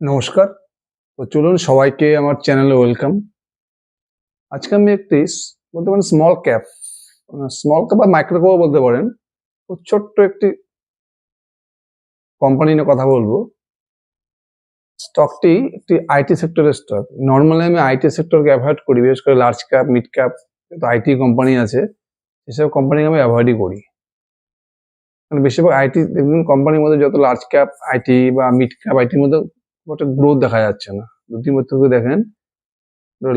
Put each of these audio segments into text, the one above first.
নমস্কার। তো চলুন সবাইকে আমার চ্যানেলে ওয়েলকাম। আজকে আমি একটি বলতে পারেন স্মল ক্যাপ বা মাইক্রো ক্যাপও বলতে পারেন। খুব ছোট্ট একটি কোম্পানি নিয়ে কথা বলবো। স্টকটি একটি আইটি সেক্টরের স্টক। নরমালি আমি আইটি সেক্টরকে অ্যাভয়েড করি, বিশেষ করে লার্জ ক্যাপ, মিড ক্যাপ তো আইটি কোম্পানি আছে, এসব কোম্পানিকে আমি অ্যাভয়েডই করি। মানে বেশিরভাগ আইটি দেখবেন কোম্পানির মধ্যে যত লার্জ ক্যাপ আইটি বা মিড ক্যাপ আইটির মধ্যে একটা গ্রোথ দেখা যাচ্ছে না। ২-৩ বছর থেকে দেখেন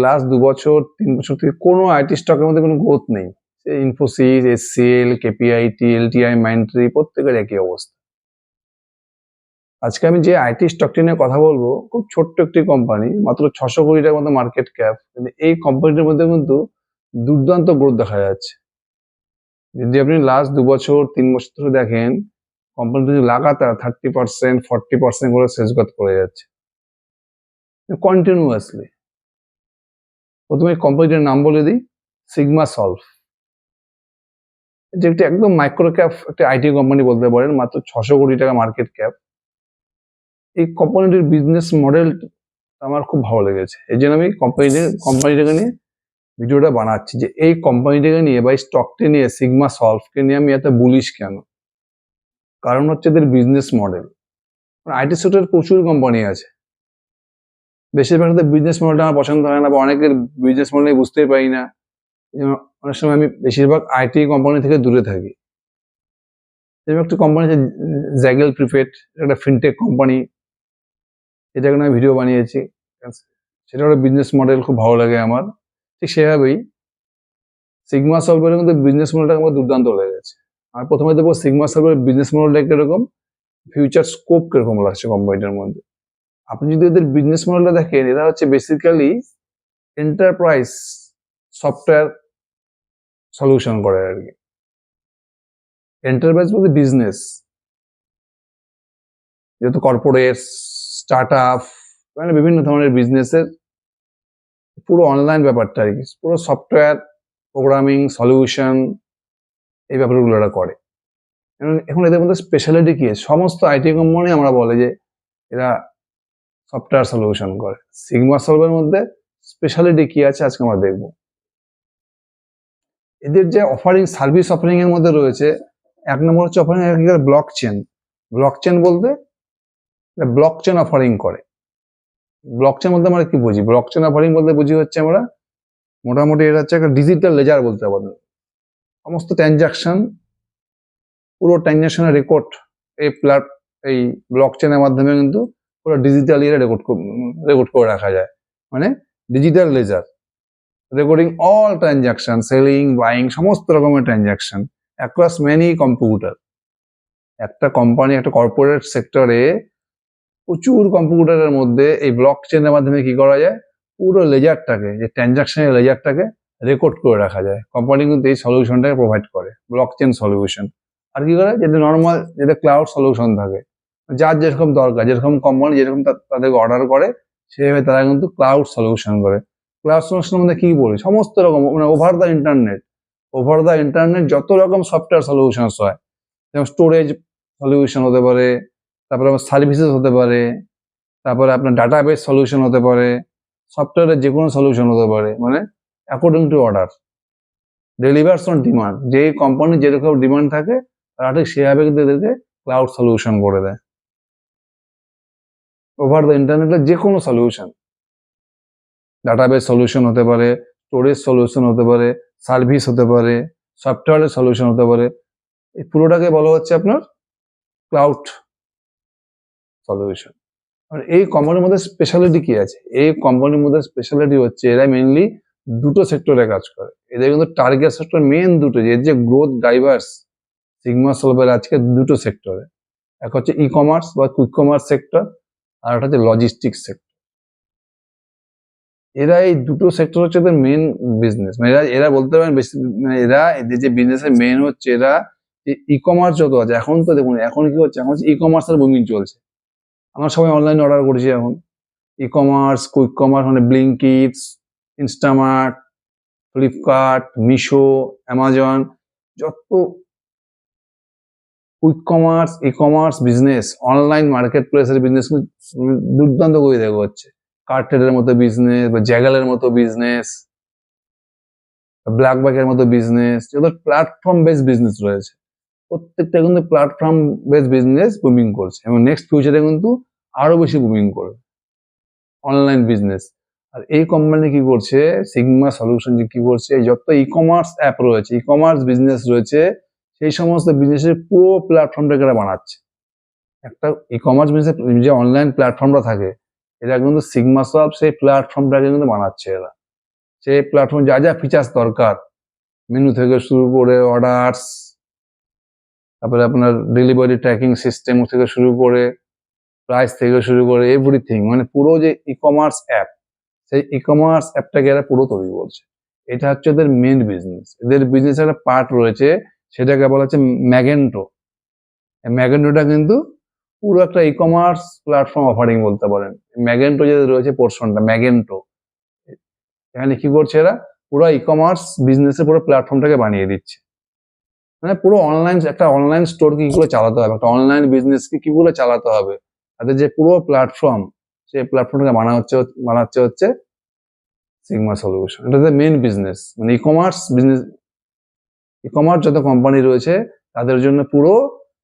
লাস্ট ২ বছর ৩ বছর থেকে কোনো আইটি স্টকের মধ্যে কোনো গ্রোথ নেই। ইনফোসিস, এসসিএল, কেপিআইটি, এলটিআই, মাইন্ডট্রি প্রত্যেকের একই অবস্থা। আজকে আমি যে আইটি স্টকটি নিয়ে কথা বলবো খুব ছোট্ট একটি কোম্পানি, মাত্র ৬০০ কোটি টাকার মতো মার্কেট ক্যাপ, কিন্তু এই কোম্পানিটার মধ্যে কিন্তু দুর্দান্ত গ্রোথ দেখা যাচ্ছে। যদি আপনি লাস্ট ২ বছর ৩ বছর ধরে দেখেন, কোম্পানিটি লাগাতার 30%, 40% করে সেলস গ্রোথ করে যাচ্ছে কন্টিনিউয়াসলি। প্রথমে কোম্পানিটার নাম বলে দিই, সিগমা সলভ। যে একটি একদম মাইক্রো ক্যাপ একটা আইটি কোম্পানি বলতে পারেন, মাত্র ৬০০ কোটি টাকা মার্কেট ক্যাপ। এই কোম্পানিটির বিজনেস মডেল আমার খুব ভালো লেগেছে, এই জন্য আমি কোম্পানিটাকে নিয়ে ভিডিওটা বানাচ্ছি যে এই কোম্পানিটাকে নিয়ে বা স্টকটি নিয়ে, সিগমা সলভকে নিয়ে আমি এত বুলিশ কেন। কারণ হচ্ছে এদের বিজনেস মডেল। আইটি সেক্টরের প্রচুর কোম্পানি আছে, বেশিরভাগ বিজনেস মডেলটা আমার পছন্দ হয় না, বা অনেকের বিজনেস মডেল বুঝতেই পারি না। অনেক সময় আমি বেশিরভাগ আইটি কোম্পানি থেকে দূরে থাকি। যেমন একটা কোম্পানি আছে জ্যাগেল প্রিপেড, একটা ফিনটেক কোম্পানি, এটাকে আমি ভিডিও বানিয়েছি। সেটা একটা বিজনেস মডেল খুব ভালো লাগে আমার। ঠিক সেভাবেই সিগমা সলভের মধ্যে বিজনেস মডেলটা আমার দুর্দান্ত লেগেছে। আর প্রথমে দেখবো সিগমা সলভের বিজনেস মডেলটা কিরকম, ফিউচার স্কোপ কিরকম লাগছে কোম্পানিটার মধ্যে। আপনি যদি এদের বিজনেস মডেলটা দেখেন, এরা হচ্ছে বেসিক্যালি এন্টারপ্রাইজ সফটওয়্যার সলিউশন করে আর কি। এন্টারপ্রাইজ বলতে বিজনেস, যেহেতু কর্পোরেট, স্টার্ট আপ, মানে বিভিন্ন ধরনের বিজনেসের পুরো অনলাইন ব্যাপারটা আর কি, পুরো সফটওয়্যার প্রোগ্রামিং সলিউশন এই ব্যাপারগুলো এরা করে। এখন এদের মধ্যে স্পেশালিটি কি, সমস্ত আইটি কোম্পানি আমরা বলে যে এরা সফটওয়্যার সলিউশন করে, সিগমা সলভের মধ্যে স্পেশালিটি কি আছে আজকে আমরা দেখব। এদের যে অফারিং, সার্ভিস অফারিং এর মধ্যে রয়েছে, এক নম্বর হচ্ছে offering block chain. Block chain বলতে ব্লক চেন অফারিং করে। ব্লক চেন বলতে আমরা কি বুঝি, ব্লক চেন অফারিং বলতে বুঝি হচ্ছে আমরা মোটামুটি এটা হচ্ছে একটা ডিজিটাল লেজার বলতে পারেন। সমস্ত ট্রানজাকশন, পুরো ট্রানজাকশনের রেকর্ড এই ব্লক চেনের মাধ্যমে কিন্তু পুরো ডিজিটাল রেকর্ড করে রাখা যায়। মানে digital ledger recording all transaction, selling, buying, সমস্ত রকমের ট্রানজাকশন অ্যাক্রস মেনি কম্পিউটার। একটা কোম্পানি, একটা কর্পোরেট সেক্টরে প্রচুর কম্পিউটারের মধ্যে এই ব্লক চেনের মাধ্যমে কি করা যায়, পুরো লেজারটাকে, যে ট্রানজাকশনের লেজারটাকে রেকর্ড করে রাখা যায়। কোম্পানি কিন্তু এই সলিউশনটাকে প্রোভাইড করে, ব্লক চেন সলিউশন। আর কি করে, যেটা নর্মাল, যেটা ক্লাউড সলিউশন থাকে, যার যেরকম দরকার, যেরকম কোম্পানি যেরকম তাদেরকে অর্ডার করে, সেভাবে তারা কিন্তু ক্লাউড সলিউশন করে। ক্লাউড সলিউশনের মধ্যে কি বলি, সমস্ত রকম, মানে ওভার দ্য ইন্টারনেট যত রকম সফটওয়্যার সলিউশনস হয়, যেমন স্টোরেজ সলিউশন হতে পারে, তারপরে আমার সার্ভিসেস হতে পারে, তারপরে আপনার ডাটাবেস সলিউশন হতে পারে, সফটওয়্যারের যে কোনো সলিউশন হতে পারে, মানে according to order, delivers on demand. যেই কোম্পানির যেরকম ডিমান্ড থাকে তারা ঠিক সেভাবে কিন্তু এদেরকে ক্লাউড সলিউশন করে দেয়। ওভার দ্য ইন্টারনেটের যে কোনো সলিউশন, ডাটাবেস সলিউশন হতে পারে, স্টোরেজ সলিউশন হতে পারে, সার্ভিস হতে পারে, সফটওয়্যারের সলিউশন হতে পারে, এই পুরোটাকে বলা হচ্ছে আপনার ক্লাউড সলিউশন। আর এই কোম্পানির মধ্যে স্পেশালিটি কি আছে, এই কোম্পানির মধ্যে স্পেশালিটি হচ্ছে এরা মেইনলি দুটো সেক্টরে কাজ করে। এদের কিন্তু টার্গেট সেক্টর মেন দুটো, এর যে গ্রোথ ড্রাইভার্স সিগমা সলভের আজকে দুটো সেক্টরে, এক হচ্ছে ই কমার্স বা কুইক কমার্স সেক্টর, আর একটা হচ্ছে লজিস্টিক্স সেক্টর। এরা এই দুটো সেক্টর হচ্ছে এদের মেন বিজনেস। মানে এরা বলতে পারেন বেশি, মানে এরা এদের যে বিজনেসের মেন হচ্ছে, এরা ই কমার্স যত আছে, এখন তো দেখুন এখন কি হচ্ছে, এখন ই কমার্সের বুমিং চলছে। আমরা সবাই অনলাইনে অর্ডার করছি এখন, ই কমার্স, কুইক কমার্স, মানে ব্লিঙ্কিটস, ইনস্টামার্ট, ফ্লিপকার্ট, মিশো, অ্যামাজন, যত quick commerce, e commerce business, online market প্লেসের বিজনেস দুর্দান্ত করে দেখো হচ্ছে। কার্টেলের মতো বিজনেস বা জ্যাগালের মতো বিজনেস, ব্ল্যাক ব্যাগের মতো বিজনেস, যেগুলো প্ল্যাটফর্ম বেস বিজনেস রয়েছে, প্রত্যেকটা কিন্তু প্ল্যাটফর্ম বেস বিজনেস বুমিং করছে এবং নেক্সট ফিউচারে কিন্তু আরো বেশি বুমিং করবে অনলাইন বিজনেস। আর এই কোম্পানি কি করছে, সিগমা সলিউশন যে কি করছে, যত ই কমার্স অ্যাপ রয়েছে, ই কমার্স বিজনেস রয়েছে, সেই সমস্ত বিজনেসের পুরো প্ল্যাটফর্মটাকে এরা বানাচ্ছে। একটা ই কমার্স বিজনেস যে অনলাইন প্ল্যাটফর্মটা থাকে, এটা কিন্তু সিগমা সফট সেই প্ল্যাটফর্মটাকে কিন্তু বানাচ্ছে এরা। সেই প্ল্যাটফর্ম যা যা ফিচার্স দরকার, মেনু থেকে শুরু করে অর্ডার্স, তারপরে আপনার ডেলিভারি ট্র্যাকিং সিস্টেম থেকে শুরু করে প্রাইস থেকে শুরু করে এভরিথিং, মানে পুরো যে ই কমার্স অ্যাপ, সেই ই কমার্স অ্যাপটাকে এরা পুরো তৈরি করছে। এটা হচ্ছে এদের মেন বিজনেস। এদের বিজনেস একটা পার্ট রয়েছে, সেটাকে বলা হচ্ছে ম্যাগেন্টো। ম্যাগেন্টোটা কিন্তু পুরো একটা ই কমার্স প্ল্যাটফর্ম অফারিং বলতে পারেন। ম্যাগেন্টো যে রয়েছে পোর্শনটা, ম্যাগেন্টো, এখানে কি করছে এরা, পুরো ই কমার্স বিজনেসের পুরো প্ল্যাটফর্মটাকে বানিয়ে দিচ্ছে। মানে পুরো অনলাইন, একটা অনলাইন স্টোর কি করে চালাতে হবে, একটা অনলাইন বিজনেস কি করে চালাতে হবে, তাদের যে পুরো প্ল্যাটফর্ম, সেই প্ল্যাটফর্মটাকে বানাচ্ছে হচ্ছে সিগমা সলিউশন। এটা মেন বিজনেস, মানে e commerce business, e commerce যত কোম্পানি রয়েছে তাদের জন্য পুরো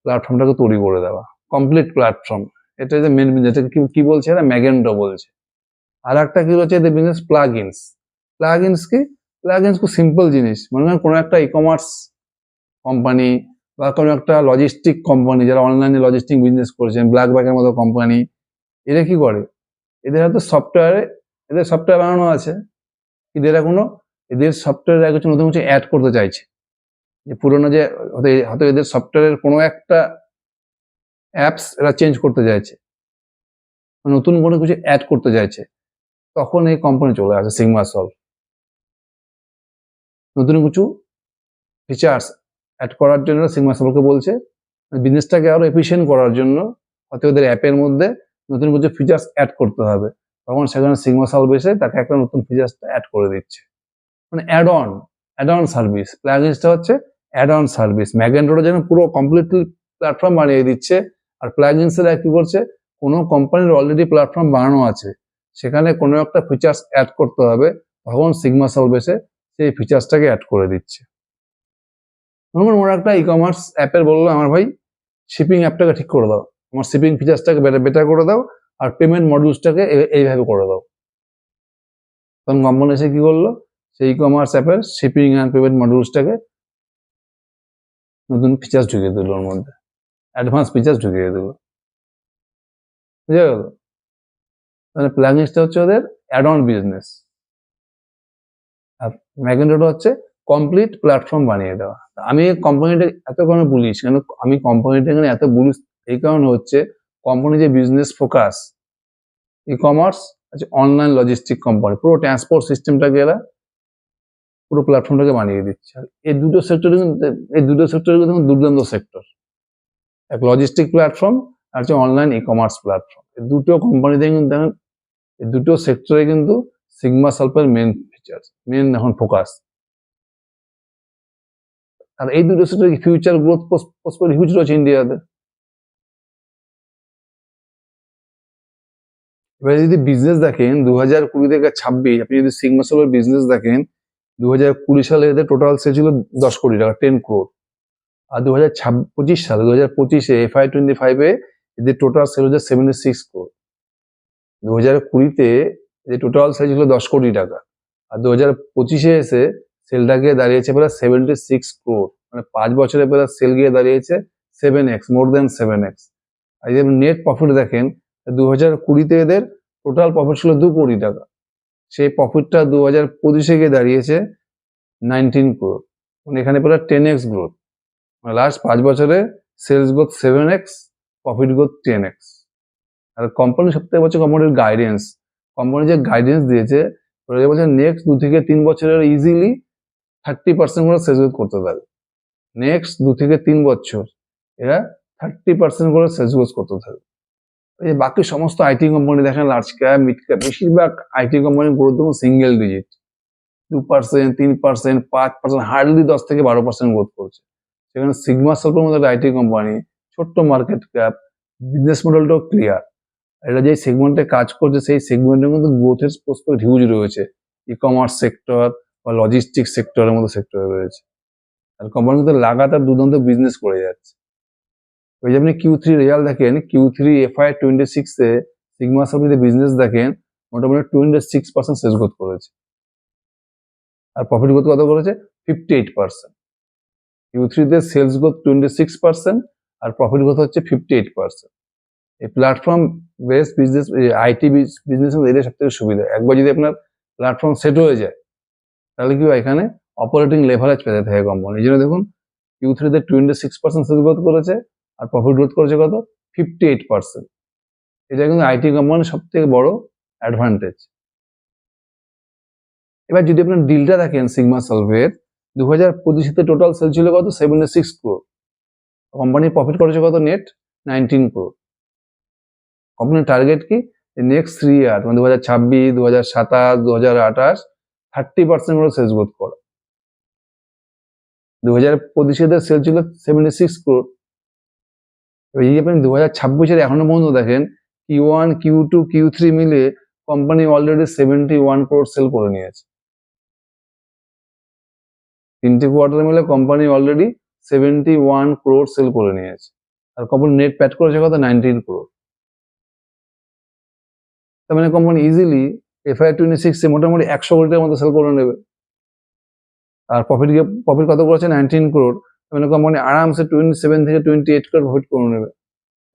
প্ল্যাটফর্মটাকে তৈরি করে দেওয়া, কমপ্লিট প্ল্যাটফর্ম। এটা যে মেন বিজনেস, কি বলছে এরা, ম্যাগেন্টো বলছে। আর একটা কি রয়েছে এদের বিজনেস, প্লাগইনস। প্লাগইনস কি, প্লাগইনস খুব সিম্পল জিনিস। মনে করেন কোনো একটা ই কমার্স কোম্পানি বা কোনো একটা লজিস্টিক কোম্পানি, যারা অনলাইনে লজিস্টিক বিজনেস করছেন, ব্ল্যাক ব্যাগের মতো কোম্পানি, এরা কি করে, এদের হয়তো সফটওয়্যারে, এদের সফটওয়্যার বানানো আছে, কিন্তু এদের সফটওয়্যারে কিছু নতুন কিছু অ্যাড করতে চাইছে, যে পুরোনো যে হয়তো এদের সফটওয়্যারের কোনো একটা অ্যাপস এরা চেঞ্জ করতে চাইছে, নতুন কোনো কিছু অ্যাড করতে চাইছে, তখন এই কোম্পানি চলে আসে সিগমা সলভ। নতুন কিছু ফিচার্স অ্যাড করার জন্য সিগমা সলভকে বলছে, বিজনেসটাকে আরো এফিশিয়েন্ট করার জন্য হয়তো ওদের অ্যাপের মধ্যে নতুন কিছু ফিচার্স অ্যাড করতে হবে, তখন সেখানে সিগমা সলভ এসে তাকে একটা নতুন ফিচার্সটা অ্যাড করে দিচ্ছে, মানে অ্যাড অন সার্ভিস। প্লাগইনসটা হচ্ছে অ্যাড অন সার্ভিস। ম্যাগেন্টোটা যেন পুরো কমপ্লিটলি প্ল্যাটফর্ম বানিয়ে দিচ্ছে, আর প্লাগইনসেরা কি করছে, কোনো কোম্পানির অলরেডি প্ল্যাটফর্ম বানানো আছে, সেখানে কোনো একটা ফিচার্স অ্যাড করতে হবে, তখন সিগমা সলভ এসে সেই ফিচার্সটাকে অ্যাড করে দিচ্ছে। ধরুন ওরা একটা ই কমার্স অ্যাপের বললো, আমার ভাই শিপিং অ্যাপটাকে ঠিক করে দাও, আমার শিপিং ফিচার্সটাকে বেটার করে দাও, আর পেমেন্ট মডিউলসটাকে এইভাবে করে দাও। তখন কোম্পানি এসে কি করলো, সেই ই কমার্স অ্যাপের শিপিং অ্যান্ড পেমেন্ট মডিউলসটাকে নতুন ফিচার্স ঢুকিয়ে দিল, ওর মধ্যে অ্যাডভান্স ফিচার্স ঢুকিয়ে দিল, বুঝে গেল। মানে প্লাগইনসটা হচ্ছে ওদের অ্যাড অন বিজনেস, আর ম্যাগেন্টোটা হচ্ছে কমপ্লিট প্ল্যাটফর্ম বানিয়ে দেওয়া। আমি কোম্পানিটা এত কারণে বলিস, কেন আমি কোম্পানিটা এখানে এত বলিস, এই কারণে হচ্ছে কোম্পানি যে বিজনেস ফোকাস, ই কমার্স আছে, অনলাইন লজিস্টিক কোম্পানি, পুরো ট্রান্সপোর্ট সিস্টেমটাকে এরা পুরো প্ল্যাটফর্মটাকে বানিয়ে দিচ্ছে। আর এই দুটো সেক্টরে কিন্তু দুর্দান্ত সেক্টর, এক লজিস্টিক প্ল্যাটফর্ম আর হচ্ছে অনলাইন ই কমার্স প্ল্যাটফর্ম। এই দুটো কোম্পানিতে কিন্তু দেখেন, এই দুটো সেক্টরে কিন্তু সিগমা সলভের মেন ফিচার, মেন এখন ফোকাস। আর এই দুটো সেক্টরে ফিউচার গ্রোথ প্রসপেক্ট হিউজ রয়েছে ইন্ডিয়াতে। এবার যদি বিজনেস দেখেন 2020 থেকে 26, আপনি যদি সিগমা সলভের বিজনেস দেখেন, 2020 সালে এদের টোটাল সেল ছিল 10 কোটি টাকা, 10 crore। আর 2025 সালে, 2025-এ FY25-এ এদের টোটাল সেল হচ্ছে 76 crore। 2020-তে এদের টোটাল সেল ছিল 10 কোটি টাকা, আর 2025-এ এসে সেলটাকে দাঁড়িয়েছে প্রায় 76 crore, মানে 5 বছরে প্রায় সেল গিয়ে দাঁড়িয়েছে 7x, মোর দেন 7x। আর যদি নেট প্রফিট দেখেন, 2020-তে এদের টোটাল প্রফিট ছিল 2 কোটি টাকা, সেই প্রফিটটা 2025-এ গিয়ে দাঁড়িয়েছে 19 crore, মানে এখানে প্রায় 10x গ্রোথ। মানে লাস্ট 5 বছরে sales growth 7x, profit growth 10x। আর কোম্পানি সবথেকে বলছে কোম্পানির গাইডেন্স, কোম্পানি যে গাইডেন্স দিয়েছে, ওরা বলছে নেক্সট 2 থেকে 3 বছরের ইজিলি 30% করে সেলস গ্রোথ করতে পারবে। নেক্সট 2 থেকে 3 বছর এরা 30% করে সেলস গ্রোথ করতে থাকবে। এই বাকি সমস্ত আইটি কোম্পানি দেখেন, লার্জ ক্যাপ, মিড ক্যাপ, বেশিরভাগ আইটি কোম্পানির গ্রোথ দেখুন সিঙ্গেল ডিজিট, 2%, 3%, 5%, হার্ডলি 10 থেকে 12% গ্রোথ করছে। সেখানে সিগমা সলভের মতো একটা আইটি কোম্পানি ছোট্ট মার্কেট ক্যাপ, বিজনেস মডেলটাও ক্লিয়ার। এটা যে সেগমেন্টে কাজ করছে সেই সেগমেন্টে কিন্তু গ্রোথের প্রসপেক্ট হিউজ রয়েছে, ই কমার্স সেক্টর বা লজিস্টিক্স সেক্টরের মতো সেক্টরে রয়েছে। আর কোম্পানি কিন্তু লাগাতার দুর্দান্ত বিজনেস করে যাচ্ছে। ওই যে আপনি Q3 রেজাল্ট দেখেন, Q3 FY26 এ সিগমা সফট যদি বিজনেস দেখেন মোটামুটি 26% সেলস গ্রোথ করেছে, আর প্রফিট গ্রোথ কত করেছে 58%। Q3 তে সেলস গ্রোথ 26% আর প্রফিট গ্রোথ হচ্ছে 58%। এই platform base business, IT business এটা সব থেকে সুবিধা। একবার যদি আপনার প্ল্যাটফর্ম সেট হয়ে যায় তাহলে কি হয়, এখানে অপারেটিং লেভারেজ পেতে থাকে কোম্পানি। এই জন্য দেখুন Q3 তে 26% সেলস গ্রোথ করেছে আর প্রফিট গ্রোথ করেছে কত 58%। এটা কিন্তু আইটি কোম্পানির সব থেকে বড় অ্যাডভান্টেজ। এবার যদি আপনার ডিলটা দেখেন সিগমা সলভের 2025-তে টোটাল সেল ছিল কত 76 crore, কোম্পানির প্রফিট করেছে কত নেট 19 crore। কোম্পানির টার্গেট কি নেক্সট 3 ইয়ার মানে 2026, 2027, 2028 30% করে সেলস গ্রোথ করা। 2025-তে সেল ছিল 76 crore। এবার যদি আপনি 2026-এর এখনো পর্যন্ত দেখেন Q1, Q2, Q3 মিলে কোম্পানি অলরেডি 71 crore সেল করে নিয়েছে। 3টে কোয়ার্টার মিলে কোম্পানি অলরেডি 71 crore সেল করে নিয়েছে, আর কোম্পানি নেট প্যাট করেছে কত 19 crore। তার মানে কোম্পানি ইজিলি FY26 এ মোটামুটি 100 কোটি টাকার মতো সেল করে নেবে, আর প্রফিট কত করেছে 19 crore। মানে কোম্পানি আরামসে 27 থেকে 28 crore প্রফিট করে নেবে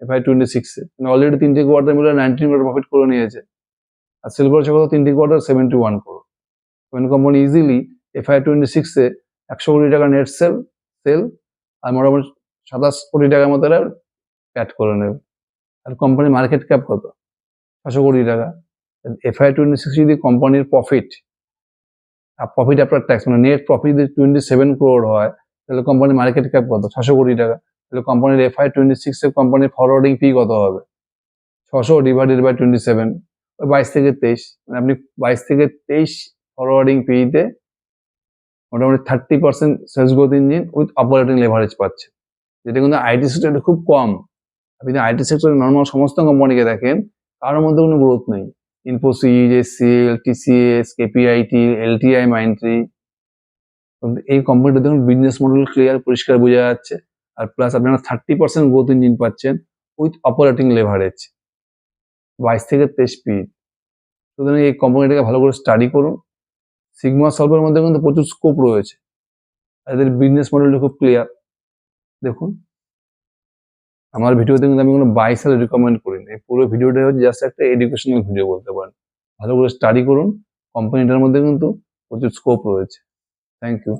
FY26 এ, মানে অলরেডি 3টে কোয়ার্টার মিলে 19 crore প্রফিট করে নিয়েছে, আর সেল করেছে কত 3টে কোয়ার্টার 71 crore। মানে কোম্পানি ইজিলি FY26 এ 100 কোটি টাকা নেট সেল আর মোটামুটি 27 কোটি টাকার মতো প্যাট করে নেবে। আর কোম্পানির মার্কেট ক্যাপ কত 600 কোটি টাকা। FY26 যদি কোম্পানির প্রফিট আফটার ট্যাক্স মানে নেট প্রফিট যদি 27 crore হয় তাহলে কোম্পানির মার্কেট ক্যাপ কত 600 কোটি টাকা। তাহলে কোম্পানির FY26 এ কোম্পানির ফরওয়ার্ডিং ফি কত হবে 600 ডিভাইডেড বাই 27, ওই 22 থেকে 23, মানে আপনি 22 থেকে 23 ফরওয়ার্ডিং ফিতে মোটামুটি 30% sales growth engine with operating leverage পাচ্ছে, যেটা কিন্তু আইটি সেক্টরে খুব কম। আপনি আইটি সেক্টরে নর্মাল সমস্ত কোম্পানিকে দেখেন কারোর মধ্যে কোনো গ্রোথ নেই। Infosys, HCL, TCS, KPIT, LTI, মাইন্ডট্রি, এই কোম্পানিটা দেখুন বিজনেস মডেল ক্লিয়ার পরিষ্কার বোঝা যাচ্ছে, আর প্লাস আপনারা 30% গ্রোথ ইঞ্জিন পাচ্ছেন উইথ অপারেটিং লেভারেজ 22 থেকে 23 স্পিড। সুতরাং এই কোম্পানিটাকে ভালো করে স্টাডি করুন। সিগমা সলভের মধ্যে কিন্তু প্রচুর স্কোপ রয়েছে, এদের বিজনেস মডেলটা খুব ক্লিয়ার। দেখুন আমার ভিডিওতে কিন্তু আমি কোনো বাই সেল রিকমেন্ড করিনি, এই পুরো ভিডিওটা হচ্ছে জাস্ট একটা এডুকেশনাল ভিডিও বলতে পারেন। ভালো করে স্টাডি করুন, কোম্পানিটার মধ্যে কিন্তু প্রচুর স্কোপ রয়েছে। Thank you.